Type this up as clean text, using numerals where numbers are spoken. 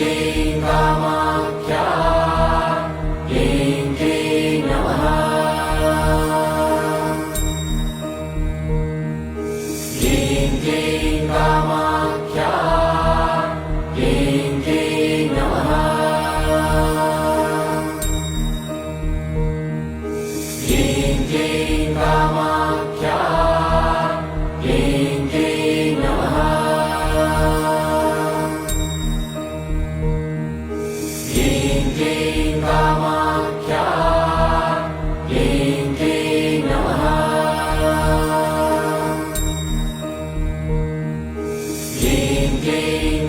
क्लीं कामाख्या क्लीं क्लीं नमः क्लीं क्लीं कामाख्या क्लीं क्लीं नमः क्लीं क्लीं कामाख्या क्लीं क्लीं नमः क्लीं क्लीं कामाख्या क्लीं क्लीं नमः क्लीं क्लीं